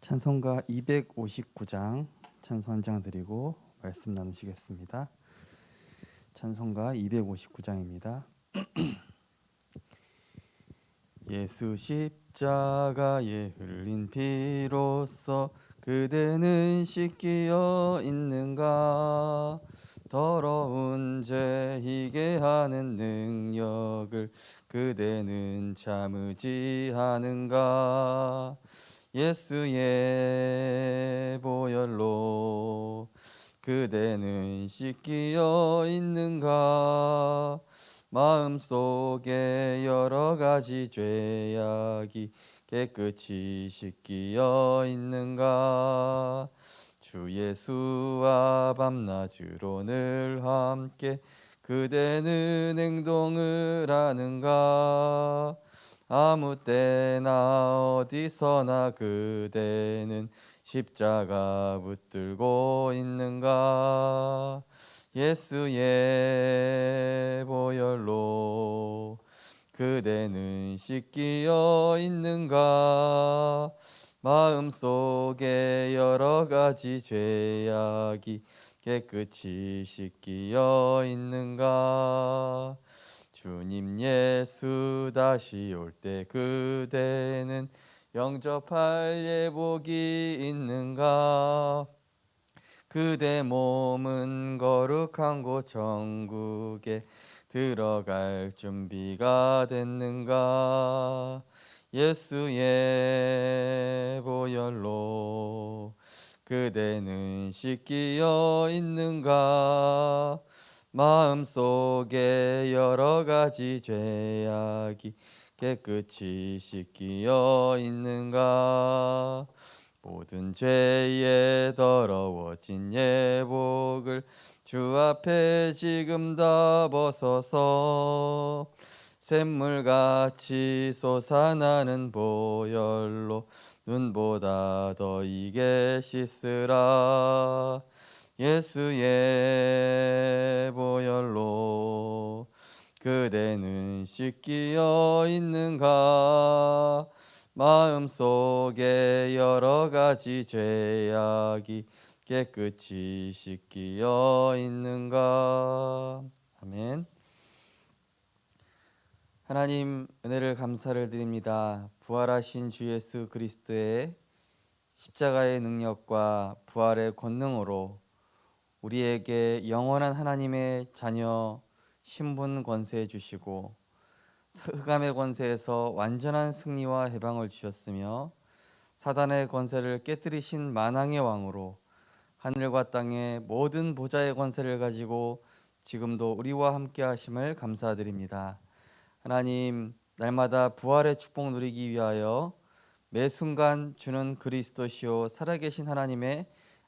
찬송가 259장 찬송 한 장 드리고 말씀 나누시겠습니다. 찬송가 259장입니다. 예수 십자가에 흘린 피로써 그대는 씻기어 있는가? 더러운 죄 희게 하는 능력을 그대는 참으지 하는가? 예수의 보혈로 그대는 씻기어 있는가? 마음속에 여러 가지 죄악이 깨끗이 씻기어 있는가? 주 예수와 밤낮으로 늘 함께 그대는 행동을 하는가? 아무 때나 어디서나 그대는 십자가 붙들고 있는가? 예수의 보혈로 그대는 씻기어 있는가? 마음속에 여러 가지 죄악이 깨끗이 씻기어 있는가? 주님 예수 다시 올 때 그대는 영접할 예복이 있는가? 그대 몸은 거룩한 곳 천국에 들어갈 준비가 됐는가? 예수의 보혈로 그대는 씻기어 있는가? 마음속에 여러 가지 죄악이 깨끗이 씻기어 있는가? 모든 죄에 더러워진 예복을 주 앞에 지금 다 벗어서 샘물같이 솟아나는 보혈로 눈보다 더 이게 씻으라. 예수의 보혈로 그대는 씻기어 있는가? 마음속에 여러 가지 죄악이 깨끗이 씻기어 있는가? 아멘. 하나님 은혜를 감사를 드립니다. 부활하신 주 예수 그리스도의 십자가의 능력과 부활의 권능으로 우리에게 영원한 하나님의 자녀 신분 권세 주시고 흑암의 권세에서 완전한 승리와 해방을 주셨으며 사단의 권세를 깨뜨리신 만왕의 왕으로 하늘과 땅의 모든 보좌의 권세를 가지고 지금도 우리와 함께 하심을 감사드립니다. 하나님, 날마다 부활의 축복 누리기 위하여 매 순간 주는 그리스도시요 살아계신 하나님의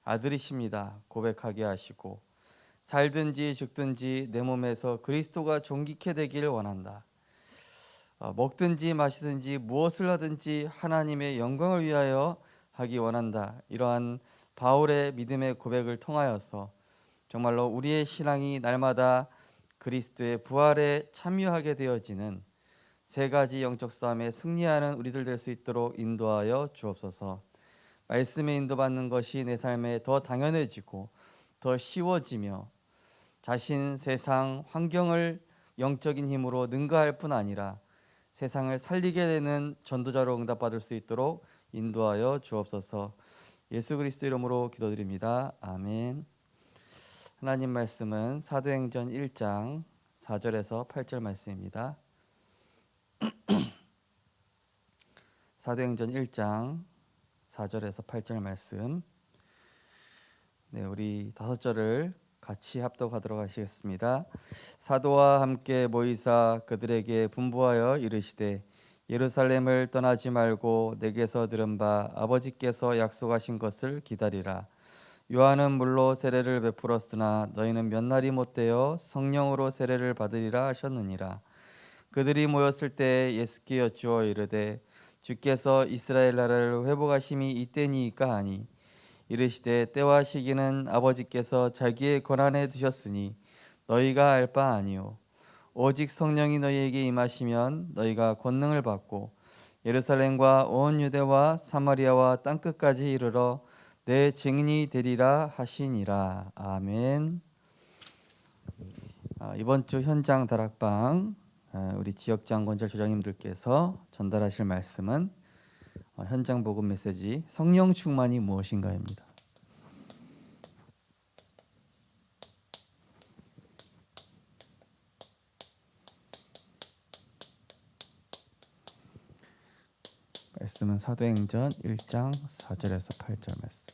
아들이십니다 고백하게 하시고, 살든지 죽든지 내 몸에서 그리스도가 존귀케 되기를 원한다. 먹든지 마시든지 무엇을 하든지 하나님의 영광을 위하여 하기 원한다. 이러한 바울의 믿음의 고백을 통하여서 정말로 우리의 신앙이 날마다 그리스도의 부활에 참여하게 되어지는 세 가지 영적 싸움에 승리하는 우리들 될 수 있도록 인도하여 주옵소서. 말씀에 인도받는 것이 내 삶에 더 당연해지고 더 쉬워지며 자신, 세상, 환경을 영적인 힘으로 능가할 뿐 아니라 세상을 살리게 되는 전도자로 응답받을 수 있도록 인도하여 주옵소서. 예수 그리스도 이름으로 기도드립니다. 아멘. 하나님 말씀은 사도행전 1장 4절에서 8절 말씀입니다. 사도행전 1장 4절에서 8절 말씀. 네, 우리 5절을 같이 합독하도록 하시겠습니다. 사도와 함께 모이사 그들에게 분부하여 이르시되 예루살렘을 떠나지 말고 내게서 들은 바 아버지께서 약속하신 것을 기다리라. 요한은 물로 세례를 베풀었으나 너희는 몇 날이 못되어 성령으로 세례를 받으리라 하셨느니라. 그들이 모였을 때 예수께 여쭈어 이르되 주께서 이스라엘 나라를 회복하심이 이때니이까 하니, 이르시되 때와 시기는 아버지께서 자기의 권한에 두셨으니 너희가 알 바 아니요 오직 성령이 너희에게 임하시면 너희가 권능을 받고 예루살렘과 온 유대와 사마리아와 땅끝까지 이르러 내 증인이 되리라 하시니라. 아멘. 이번 주 현장 다락방 우리 지역장 권찰 조장님들께서 전달하실 말씀은 현장 복음 메시지 성령 충만이 무엇인가입니다. 말씀은 사도행전 1장 4절에서 8절 말씀.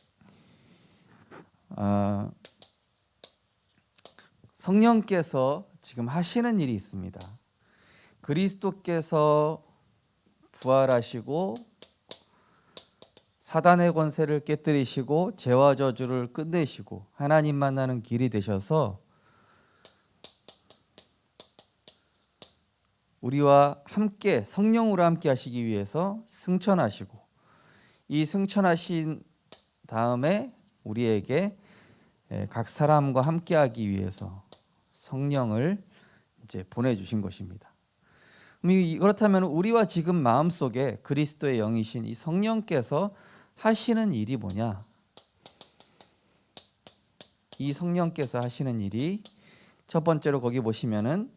성령께서 지금 하시는 일이 있습니다. 그리스도께서 부활하시고 사단의 권세를 깨뜨리시고 죄와 저주를 끝내시고 하나님 만나는 길이 되셔서 우리와 함께 성령으로 함께 하시기 위해서 승천하시고 이 승천하신 다음에 우리에게 각 사람과 함께 하기 위해서 성령을 이제 보내주신 것입니다. 그렇다면 우리와 지금 마음속에 그리스도의 영이신 이 성령께서 하시는 일이 뭐냐? 이 성령께서 하시는 일이 첫 번째로 거기 보시면은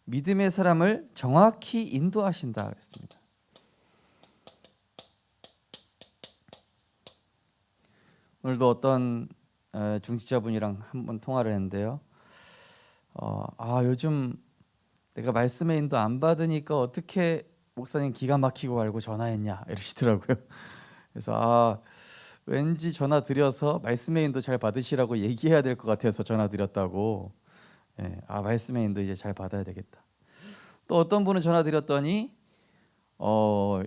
믿음의 사람을 정확히 인도하신다 그랬습니다. 오늘도 어떤 중직자분이랑 한번 통화를 했는데요. 요즘 내가 말씀의 인도 안 받으니까 어떻게 목사님 기가 막히고 알고 전화했냐 이러시더라고요. 그래서 왠지 전화 드려서 말씀의 인도 잘 받으시라고 얘기해야 될 것 같아서 전화 드렸다고. 말씀의 인도 이제 잘 받아야 되겠다. 또 어떤 분은 전화 드렸더니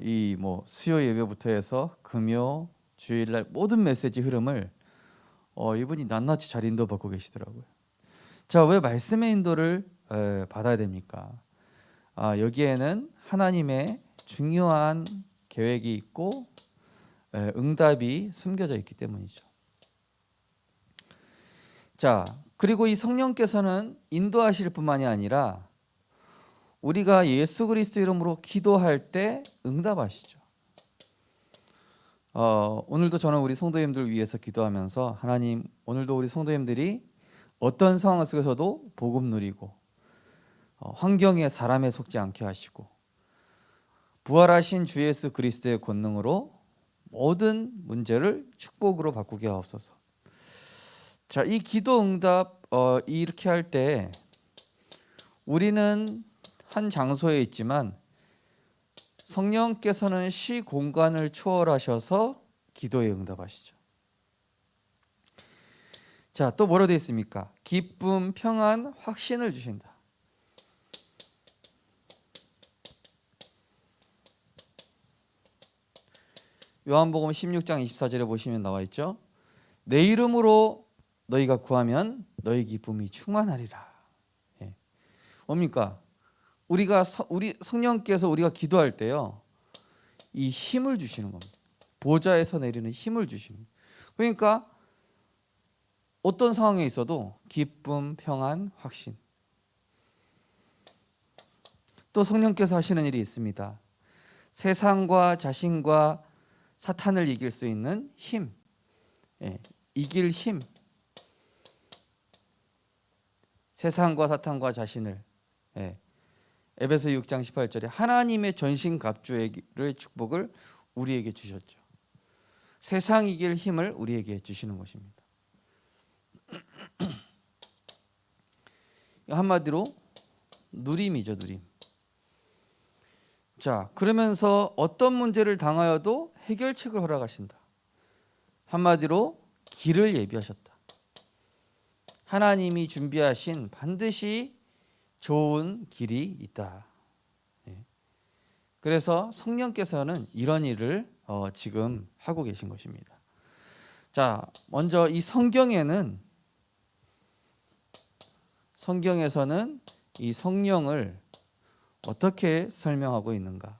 이 수요 예배부터 해서 금요 주일날 모든 메시지 흐름을 이분이 낱낱이 잘 인도받고 계시더라고요. 자, 왜 말씀의 인도를 받아야 됩니까? 여기에는 하나님의 중요한 계획이 있고 응답이 숨겨져 있기 때문이죠. 자, 그리고 이 성령께서는 인도하실 뿐만이 아니라 우리가 예수 그리스도 이름으로 기도할 때 응답하시죠. 오늘도 저는 우리 성도님들 위해서 기도하면서 하나님, 오늘도 우리 성도님들이 어떤 상황 속에서도 복음 누리고 환경에 사람에 속지 않게 하시고 부활하신 주 예수 그리스도의 권능으로 모든 문제를 축복으로 바꾸게 하옵소서. 자, 이 기도 응답 이렇게 할 때 우리는 한 장소에 있지만 성령께서는 시 공간을 초월하셔서 기도에 응답하시죠. 자, 또 뭐라고 되어 있습니까? 기쁨, 평안, 확신을 주신다. 요한복음 16장 24절에 보시면 나와 있죠. 내 이름으로 너희가 구하면 너희 기쁨이 충만하리라. 뭡니까? 우리 성령께서 우리가 기도할 때요, 이 힘을 주시는 겁니다. 보좌에서 내리는 힘을 주시는 겁니다. 그러니까 어떤 상황에 있어도 기쁨, 평안, 확신. 또 성령께서 하시는 일이 있습니다. 세상과 자신과 사탄을 이길 수 있는 힘, 이길 힘. 세상과 사탄과 자신을, 에베소 6장 18절에 하나님의 전신갑주의 축복을 우리에게 주셨죠. 세상 이길 힘을 우리에게 주시는 것입니다. 한마디로 누림이죠, 누림. 자, 그러면서 어떤 문제를 당하여도 해결책을 허락하신다. 한마디로 길을 예비하셨다. 하나님이 준비하신 반드시 좋은 길이 있다. 그래서 성령께서는 이런 일을 지금 하고 계신 것입니다. 자, 먼저 이 성경에서는 이 성령을 어떻게 설명하고 있는가?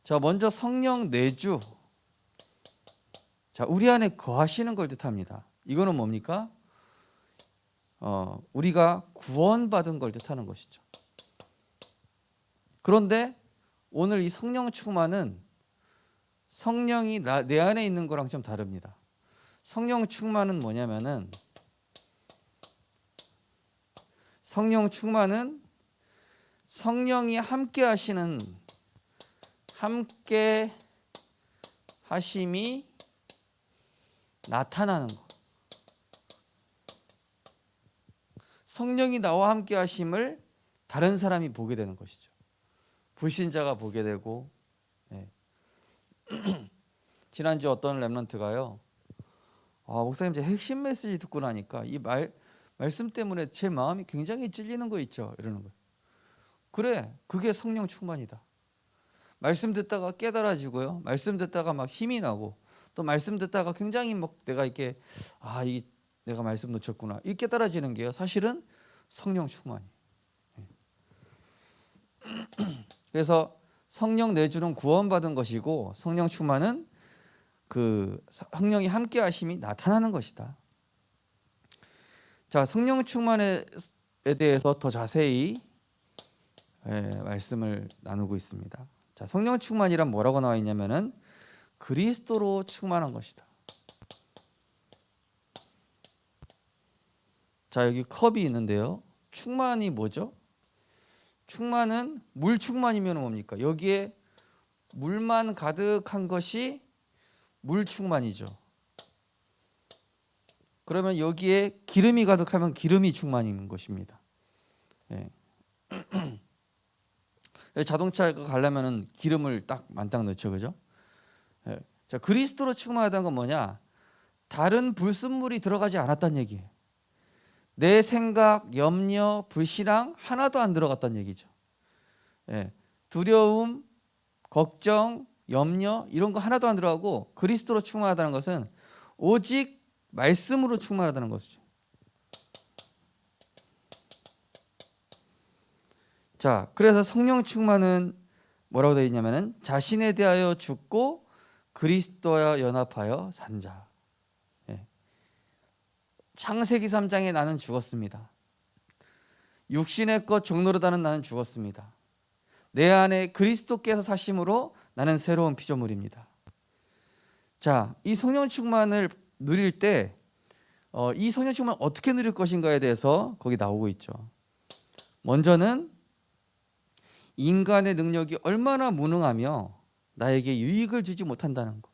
자, 먼저 성령 내주. 자, 우리 안에 거하시는 걸 뜻합니다. 이거는 뭡니까? 우리가 구원받은 걸 뜻하는 것이죠. 그런데 오늘 이 성령 충만은 성령이 내 안에 있는 거랑 좀 다릅니다. 성령 충만은 뭐냐면은 성령 충만은 성령이 함께 하심이 나타나는 거. 성령이 나와 함께 하심을 다른 사람이 보게 되는 것이죠. 불신자가 보게 되고. 네. 지난주 어떤 렘넌트가요, 목사님 제 핵심 메시지 듣고 나니까 이 말씀 때문에 제 마음이 굉장히 찔리는 거 있죠, 이러는 거예요. 그래, 그게 성령 충만이다. 말씀 듣다가 깨달아지고요, 말씀 듣다가 막 힘이 나고, 또 말씀 듣다가 굉장히 막 내가 이렇게 이 내가 말씀 놓쳤구나, 이 깨달아지는 게요, 사실은 성령 충만이에요. 그래서 성령 내주는 구원받은 것이고, 성령 충만은 그 성령이 함께 하심이 나타나는 것이다. 자, 성령 충만에 대해서 더 자세히 말씀을 나누고 있습니다. 자, 성령 충만이란 뭐라고 나와 있냐면은 그리스도로 충만한 것이다. 자, 여기 컵이 있는데요, 충만이 뭐죠? 충만은 물 충만이면 뭡니까? 여기에 물만 가득한 것이 물 충만이죠. 그러면 여기에 기름이 가득하면 기름이 충만인 것입니다. 예. 자동차가 가려면은 기름을 딱 만땅 넣죠, 그죠? 예. 자, 그리스도로 충만하다는 건 뭐냐? 다른 불순물이 들어가지 않았다는 얘기예요. 내 생각, 염려, 불신앙 하나도 안 들어갔다는 얘기죠. 예. 두려움, 걱정, 염려 이런 거 하나도 안 들어가고, 그리스도로 충만하다는 것은 오직 말씀으로 충만하다는 것이죠. 자, 그래서 성령 충만은 뭐라고 되어 있냐면은 자신에 대하여 죽고 그리스도와 연합하여 산 자. 예. 창세기 3장에 나는 죽었습니다. 육신의 것 종노릇하는 나는 죽었습니다. 내 안에 그리스도께서 사심으로 나는 새로운 피조물입니다. 자, 이 성령 충만을 누릴 때 이 성령 충만 어떻게 누릴 것인가에 대해서 거기 나오고 있죠. 먼저는 인간의 능력이 얼마나 무능하며 나에게 유익을 주지 못한다는 거.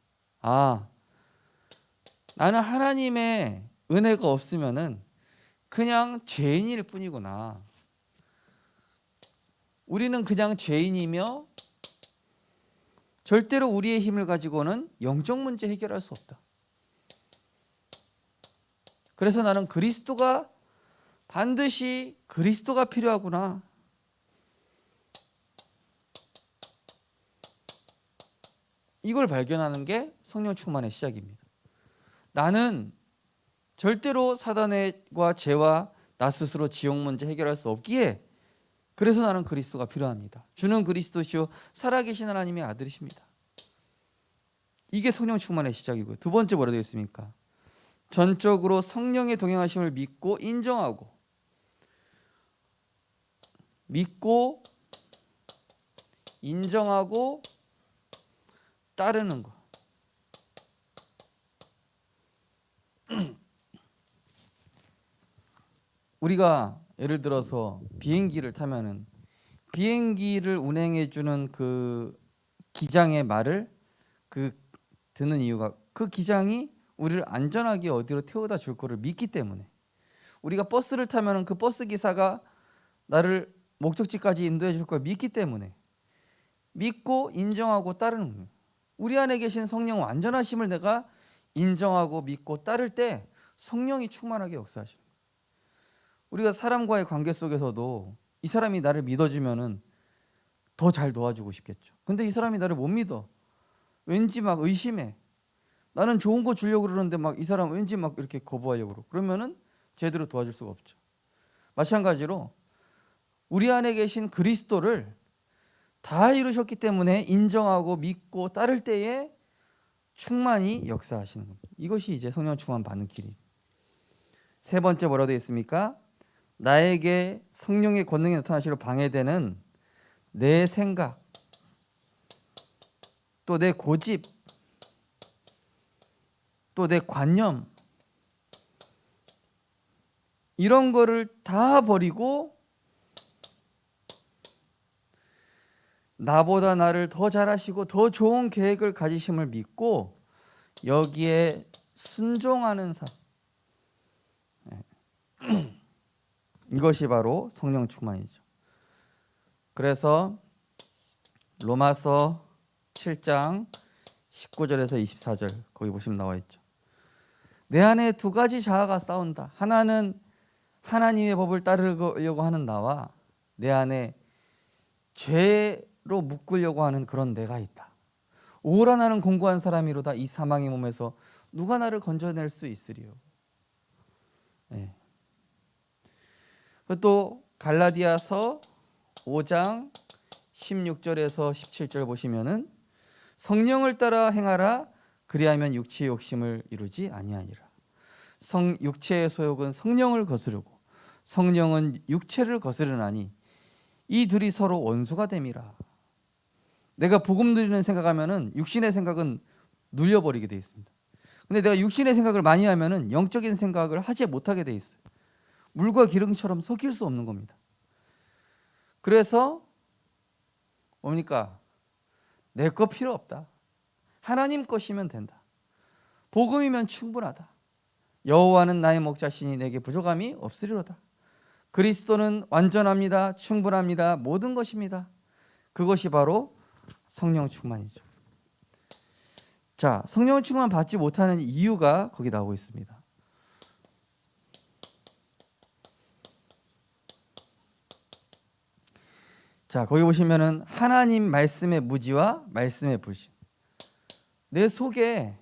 나는 하나님의 은혜가 없으면은 그냥 죄인일 뿐이구나. 우리는 그냥 죄인이며 절대로 우리의 힘을 가지고는 영적 문제 해결할 수 없다. 그래서 나는 반드시 그리스도가 필요하구나. 이걸 발견하는 게 성령 충만의 시작입니다. 나는 절대로 사단과 죄와 나 스스로 지옥 문제 해결할 수 없기에, 그래서 나는 그리스도가 필요합니다. 주는 그리스도시요 살아계신 하나님의 아들이십니다. 이게 성령 충만의 시작이고요. 두 번째 뭐라 되어 있습니까? 전적으로 성령의 동행하심을 믿고 인정하고 따르는 것. 우리가 예를 들어서 비행기를 타면은 비행기를 운행해 주는 그 기장의 말을 듣는 이유가, 그 기장이 우리를 안전하게 어디로 태워다 줄 거를 믿기 때문에. 우리가 버스를 타면은 그 버스 기사가 나를 목적지까지 인도해 줄 걸 믿기 때문에 믿고 인정하고 따르는 거예요. 우리 안에 계신 성령 완전하심을 내가 인정하고 믿고 따를 때 성령이 충만하게 역사하시는 거예요. 우리가 사람과의 관계 속에서도 이 사람이 나를 믿어주면은 더 잘 도와주고 싶겠죠. 근데 이 사람이 나를 못 믿어. 왠지 막 의심해. 나는 좋은 거 주려고 그러는데 막 이 사람 왠지 막 이렇게 거부하려고 그러고, 그러면은 제대로 도와줄 수가 없죠. 마찬가지로 우리 안에 계신 그리스도를 다 이루셨기 때문에 인정하고 믿고 따를 때에 충만히 역사하시는 겁니다. 이것이 이제 성령 충만 받는 길이. 세 번째 뭐라고 되어 있습니까? 나에게 성령의 권능이 나타나시려 방해되는 내 생각, 또 내 고집, 또 내 관념, 이런 거를 다 버리고 나보다 나를 더 잘하시고 더 좋은 계획을 가지심을 믿고 여기에 순종하는 삶, 이것이 바로 성령 충만이죠. 그래서 로마서 7장 19절에서 24절 거기 보시면 나와 있죠. 내 안에 두 가지 자아가 싸운다. 하나는 하나님의 법을 따르려고 하는 나와 내 안에 죄로 묶으려고 하는 그런 내가 있다. 오라 나는 공고한 사람이로다. 이 사망의 몸에서 누가 나를 건져낼 수 있으리요. 네. 또 갈라디아서 5장 16절에서 17절 보시면은 성령을 따라 행하라. 그리하면 육체의 욕심을 이루지 아니하니라. 육체의 소욕은 성령을 거스르고 성령은 육체를 거스르나니 이 둘이 서로 원수가 됨이라. 내가 복음 누리는 생각하면은 육신의 생각은 눌려버리게 돼 있습니다. 근데 내가 육신의 생각을 많이 하면은 영적인 생각을 하지 못하게 돼 있어요. 물과 기름처럼 섞일 수 없는 겁니다. 그래서 뭡니까? 내 거 필요 없다. 하나님 것이면 된다. 복음이면 충분하다. 여호와는 나의 목자시니 내게 부족함이 없으리로다. 그리스도는 완전합니다. 충분합니다. 모든 것입니다. 그것이 바로 성령 충만이죠. 자, 성령 충만 받지 못하는 이유가 거기 나오고 있습니다. 자, 거기 보시면은 하나님 말씀의 무지와 말씀의 불신. 내 속에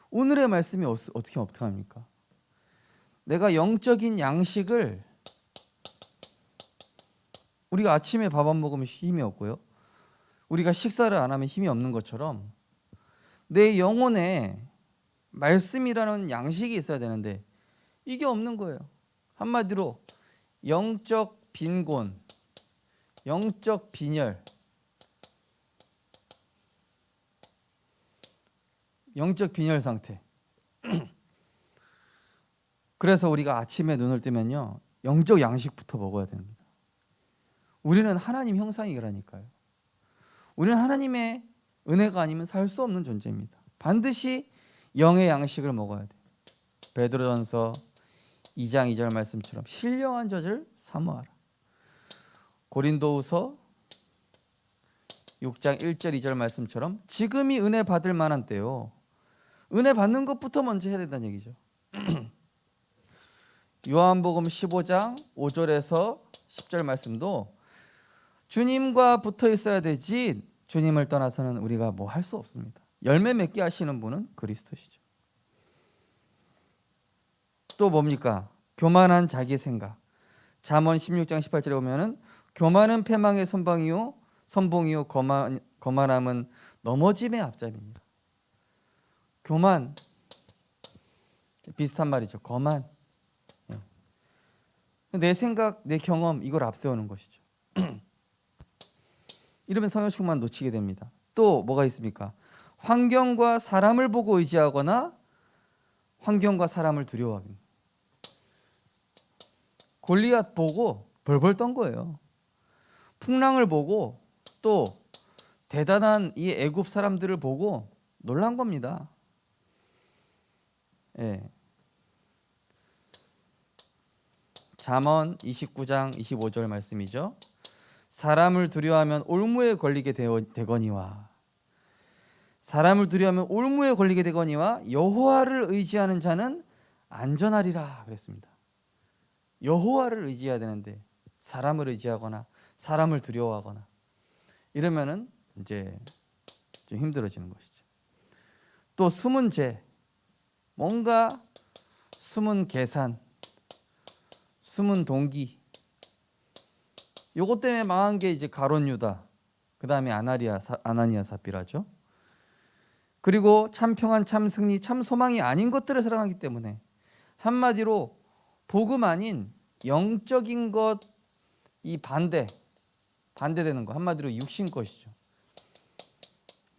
오늘의 말씀이 어떻게 합니까? 내가 영적인 양식을, 우리가 아침에 밥 안 먹으면 힘이 없고요, 우리가 식사를 안 하면 힘이 없는 것처럼 내 영혼에 말씀이라는 양식이 있어야 되는데 이게 없는 거예요. 한마디로 영적 빈곤, 영적 빈혈, 영적 빈혈 상태. 그래서 우리가 아침에 눈을 뜨면요, 영적 양식부터 먹어야 됩니다. 우리는 하나님 형상이라니까요. 우리는 하나님의 은혜가 아니면 살 수 없는 존재입니다. 반드시 영의 양식을 먹어야 돼요. 베드로전서 2장 2절 말씀처럼 신령한 젖을 사모하라. 고린도후서 6장 1절 2절 말씀처럼 지금이 은혜 받을 만한 때요. 은혜 받는 것부터 먼저 해야 된다는 얘기죠. 요한복음 15장 5절에서 10절 말씀도 주님과 붙어 있어야 되지 주님을 떠나서는 우리가 뭐 할 수 없습니다. 열매 맺게 하시는 분은 그리스도시죠. 또 뭡니까? 교만한 자기 생각. 잠언 16장 18절에 보면은 교만은 패망의 선봉이요 거만함은 넘어짐의 앞잡이입니다. 교만, 비슷한 말이죠. 거만. 내 생각, 내 경험, 이걸 앞세우는 것이죠. 이러면 성령 충만 놓치게 됩니다. 또 뭐가 있습니까? 환경과 사람을 보고 의지하거나 환경과 사람을 두려워합니다. 골리앗 보고 벌벌 떤 거예요. 풍랑을 보고 또 대단한 이 애굽 사람들을 보고 놀란 겁니다. 예. 잠언 29장 25절 말씀이죠. 사람을 두려워하면 올무에 걸리게 되거니와, 사람을 두려워하면 올무에 걸리게 되거니와 여호와를 의지하는 자는 안전하리라 그랬습니다. 여호와를 의지해야 되는데 사람을 의지하거나 사람을 두려워하거나 이러면은 이제 좀 힘들어지는 것이죠. 또 숨은 죄, 뭔가 숨은 계산, 숨은 동기, 요것 때문에 망한 게 이제 가룟 유다, 그 다음에 아나니아 삽비라죠. 그리고 참 평안, 참 승리, 참 소망이 아닌 것들을 사랑하기 때문에 한마디로 복음 아닌 영적인 것, 이 반대되는 거, 한마디로 육신 것이죠.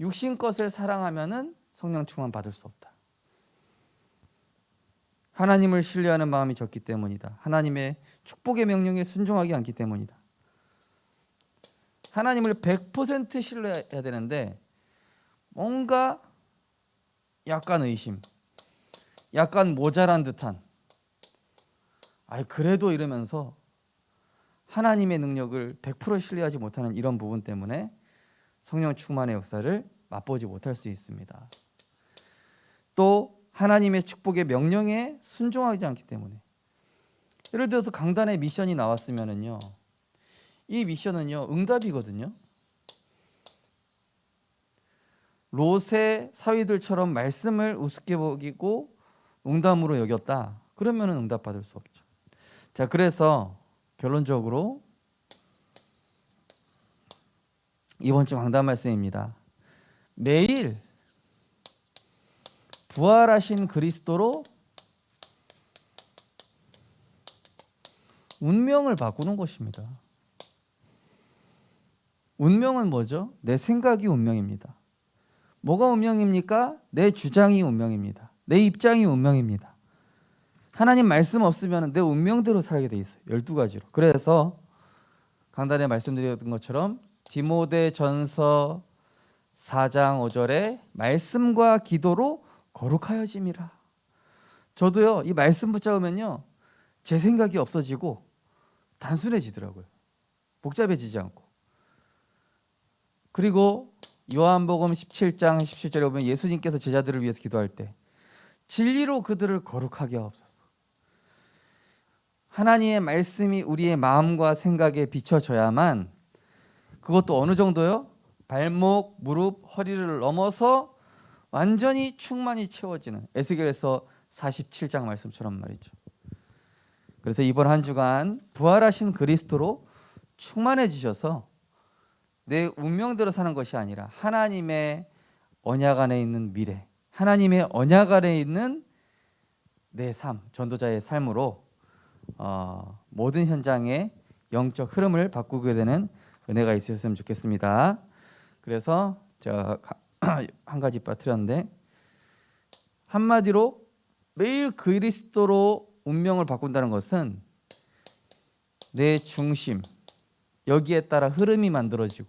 육신 것을 사랑하면은 성령 충만 받을 수 없다. 하나님을 신뢰하는 마음이 적기 때문이다. 하나님의 축복의 명령에 순종하지 않기 때문이다. 하나님을 100% 신뢰해야 되는데 뭔가 약간 의심, 약간 모자란 듯한, 그래도 이러면서 하나님의 능력을 100% 신뢰하지 못하는 이런 부분 때문에 성령 충만의 역사를 맛보지 못할 수 있습니다. 또 하나님의 축복의 명령에 순종하지 않기 때문에, 예를 들어서 강단의 미션이 나왔으면은요, 이 미션은요 응답이거든요. 롯의 사위들처럼 말씀을 우습게 보고 농담으로 여겼다. 그러면은 응답받을 수 없죠. 자, 그래서 결론적으로 이번 주 강단 말씀입니다. 매일 부활하신 그리스도로 운명을 바꾸는 것입니다. 운명은 뭐죠? 내 생각이 운명입니다. 뭐가 운명입니까? 내 주장이 운명입니다. 내 입장이 운명입니다. 하나님 말씀 없으면 내 운명대로 살게 돼 있어요. 12가지로. 그래서 강단에 말씀드렸던 것처럼 디모데전서 4장 5절에 말씀과 기도로 거룩하여짐이라. 저도요, 이 말씀 붙잡으면요, 제 생각이 없어지고 단순해지더라고요. 복잡해지지 않고. 그리고 요한복음 17장 17절에 보면 예수님께서 제자들을 위해서 기도할 때 진리로 그들을 거룩하게 하옵소서. 하나님의 말씀이 우리의 마음과 생각에 비춰져야만, 그것도 어느 정도요? 발목, 무릎, 허리를 넘어서 완전히 충만히 채워지는, 에스겔서 47장 말씀처럼 말이죠. 그래서 이번 한 주간 부활하신 그리스도로 충만해지셔서 내 운명대로 사는 것이 아니라 하나님의 언약 안에 있는 미래, 하나님의 언약 안에 있는 내 삶, 전도자의 삶으로 모든 현장의 영적 흐름을 바꾸게 되는 은혜가 있으셨으면 좋겠습니다. 그래서 제가 한 가지 빠뜨렸는데, 한마디로 매일 그리스도로 운명을 바꾼다는 것은 내 중심, 여기에 따라 흐름이 만들어지고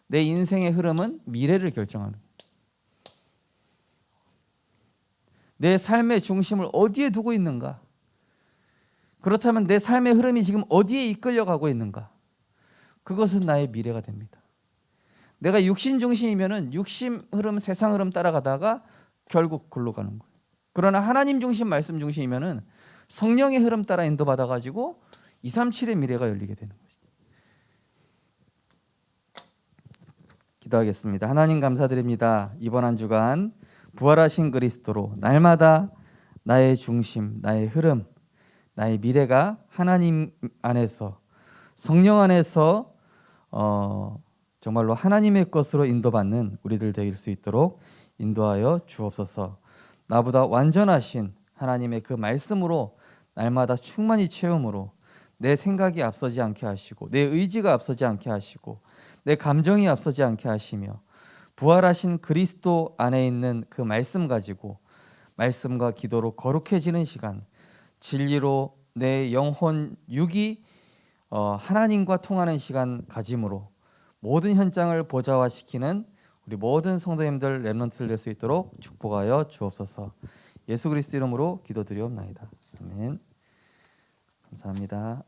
내 인생의 흐름은 미래를 결정하는, 내 삶의 중심을 어디에 두고 있는가, 그렇다면 내 삶의 흐름이 지금 어디에 이끌려가고 있는가, 그것은 나의 미래가 됩니다. 내가 육신 중심이면은 육신 흐름, 세상 흐름 따라가다가 결국 글로 가는 거예요. 그러나 하나님 중심, 말씀 중심이면은 성령의 흐름 따라 인도받아 가지고 237의 미래가 열리게 되는 거죠. 기도하겠습니다. 하나님 감사드립니다. 이번 한 주간 부활하신 그리스도로 날마다 나의 중심, 나의 흐름, 나의 미래가 하나님 안에서, 성령 안에서 정말로 하나님의 것으로 인도받는 우리들 되길 수 있도록 인도하여 주옵소서. 나보다 완전하신 하나님의 그 말씀으로 날마다 충만히 채움으로 내 생각이 앞서지 않게 하시고, 내 의지가 앞서지 않게 하시고, 내 감정이 앞서지 않게 하시며, 부활하신 그리스도 안에 있는 그 말씀 가지고 말씀과 기도로 거룩해지는 시간, 진리로 내 영혼 육이 하나님과 통하는 시간 가짐으로 모든 현장을 보좌화시키는 우리 모든 성도님들 렘넌트들 될 수 있도록 축복하여 주옵소서. 예수 그리스도 이름으로 기도드리옵나이다. 아멘. 감사합니다.